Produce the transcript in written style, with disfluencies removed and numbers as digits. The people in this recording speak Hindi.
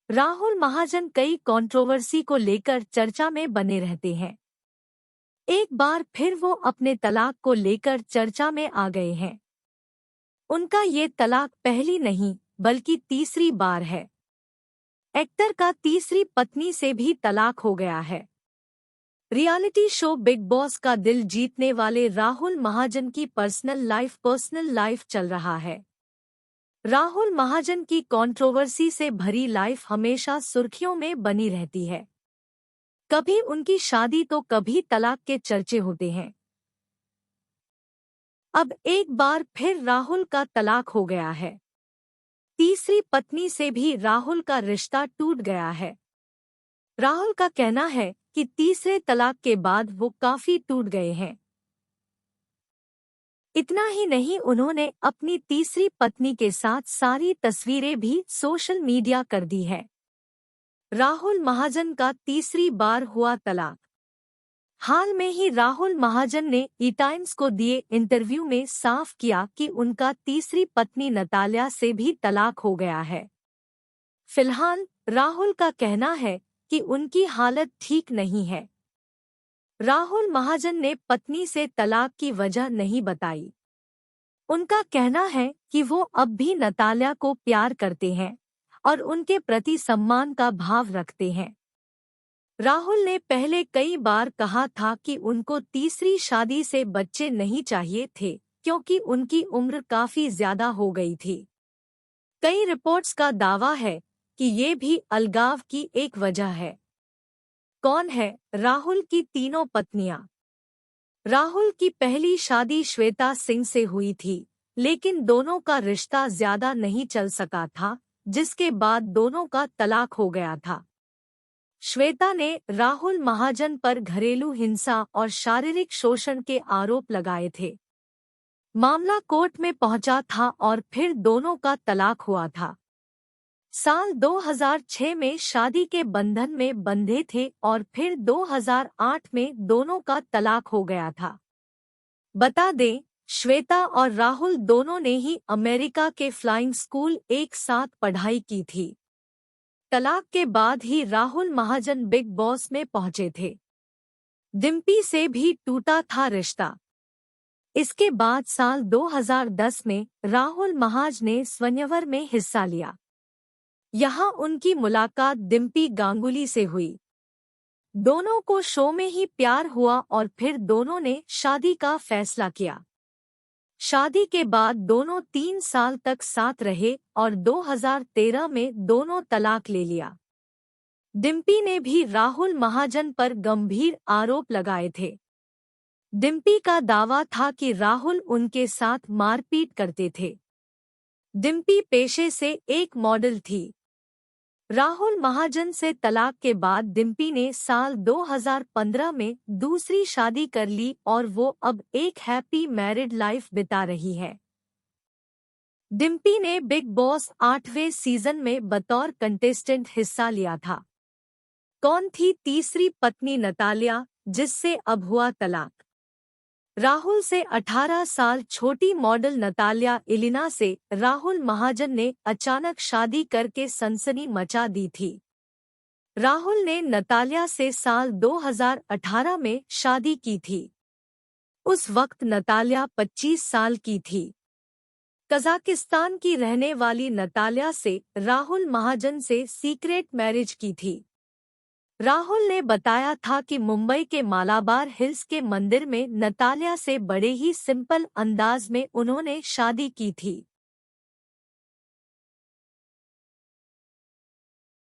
राहुल महाजन कई कंट्रोवर्सी को लेकर चर्चा में बने रहते हैं। एक बार फिर वो अपने तलाक को लेकर चर्चा में आ गए हैं। उनका ये तलाक पहली नहीं बल्कि तीसरी बार है। एक्टर का तीसरी पत्नी से भी तलाक हो गया है। रियलिटी शो बिग बॉस का दिल जीतने वाले राहुल महाजन की पर्सनल लाइफ चल रहा है। राहुल महाजन की कंट्रोवर्सी से भरी लाइफ हमेशा सुर्खियों में बनी रहती है। कभी उनकी शादी तो कभी तलाक के चर्चे होते हैं। अब एक बार फिर राहुल का तलाक हो गया है। तीसरी पत्नी से भी राहुल का रिश्ता टूट गया है। राहुल का कहना है कि तीसरे तलाक के बाद वो काफी टूट गए हैं। इतना ही नहीं, उन्होंने अपनी तीसरी पत्नी के साथ सारी तस्वीरें भी सोशल मीडिया कर दी है। राहुल महाजन का तीसरी बार हुआ तलाक। हाल में ही राहुल महाजन ने ई टाइम्स को दिए इंटरव्यू में साफ किया कि उनका तीसरी पत्नी नतालिया से भी तलाक हो गया है। फिलहाल राहुल का कहना है कि उनकी हालत ठीक नहीं है। राहुल महाजन ने पत्नी से तलाक की वजह नहीं बताई। उनका कहना है कि वो अब भी नतालिया को प्यार करते हैं और उनके प्रति सम्मान का भाव रखते हैं। राहुल ने पहले कई बार कहा था कि उनको तीसरी शादी से बच्चे नहीं चाहिए थे क्योंकि उनकी उम्र काफी ज्यादा हो गई थी। कई रिपोर्ट्स का दावा है कि ये भी अलगाव की एक वजह है। कौन है राहुल की तीनों पत्नियां? राहुल की पहली शादी श्वेता सिंह से हुई थी, लेकिन दोनों का रिश्ता ज्यादा नहीं चल सका था, जिसके बाद दोनों का तलाक हो गया था। श्वेता ने राहुल महाजन पर घरेलू हिंसा और शारीरिक शोषण के आरोप लगाए थे। मामला कोर्ट में पहुंचा था और फिर दोनों का तलाक हुआ था। साल 2006 में शादी के बंधन में बंधे थे और फिर 2008 में दोनों का तलाक हो गया था। बता दें, श्वेता और राहुल दोनों ने ही अमेरिका के फ्लाइंग स्कूल एक साथ पढ़ाई की थी। तलाक के बाद ही राहुल महाजन बिग बॉस में पहुंचे थे। डिम्पी से भी टूटा था रिश्ता। इसके बाद साल 2010 में राहुल महाजन ने स्वयंवर में हिस्सा लिया। यहाँ उनकी मुलाकात डिम्पी गांगुली से हुई। दोनों को शो में ही प्यार हुआ और फिर दोनों ने शादी का फैसला किया। शादी के बाद दोनों 3 साल तक साथ रहे और 2013 में दोनों तलाक ले लिया। डिम्पी ने भी राहुल महाजन पर गंभीर आरोप लगाए थे। डिम्पी का दावा था कि राहुल उनके साथ मारपीट करते थे। डिम्पी पेशे से एक मॉडल थी। राहुल महाजन से तलाक के बाद डिम्पी ने साल 2015 में दूसरी शादी कर ली और वो अब एक हैप्पी मैरिड लाइफ बिता रही है। डिम्पी ने बिग बॉस 8वें सीजन में बतौर कंटेस्टेंट हिस्सा लिया था। कौन थी तीसरी पत्नी नतालिया, जिससे अब हुआ तलाक? राहुल से 18 साल छोटी मॉडल नतालिया इलिना से राहुल महाजन ने अचानक शादी करके सनसनी मचा दी थी। राहुल ने नतालिया से साल 2018 में शादी की थी। उस वक्त नतालिया 25 साल की थी। कजाकिस्तान की रहने वाली नतालिया से राहुल महाजन से सीक्रेट मैरिज की थी। राहुल ने बताया था कि मुंबई के मालाबार हिल्स के मंदिर में नतालिया से बड़े ही सिंपल अंदाज में उन्होंने शादी की थी।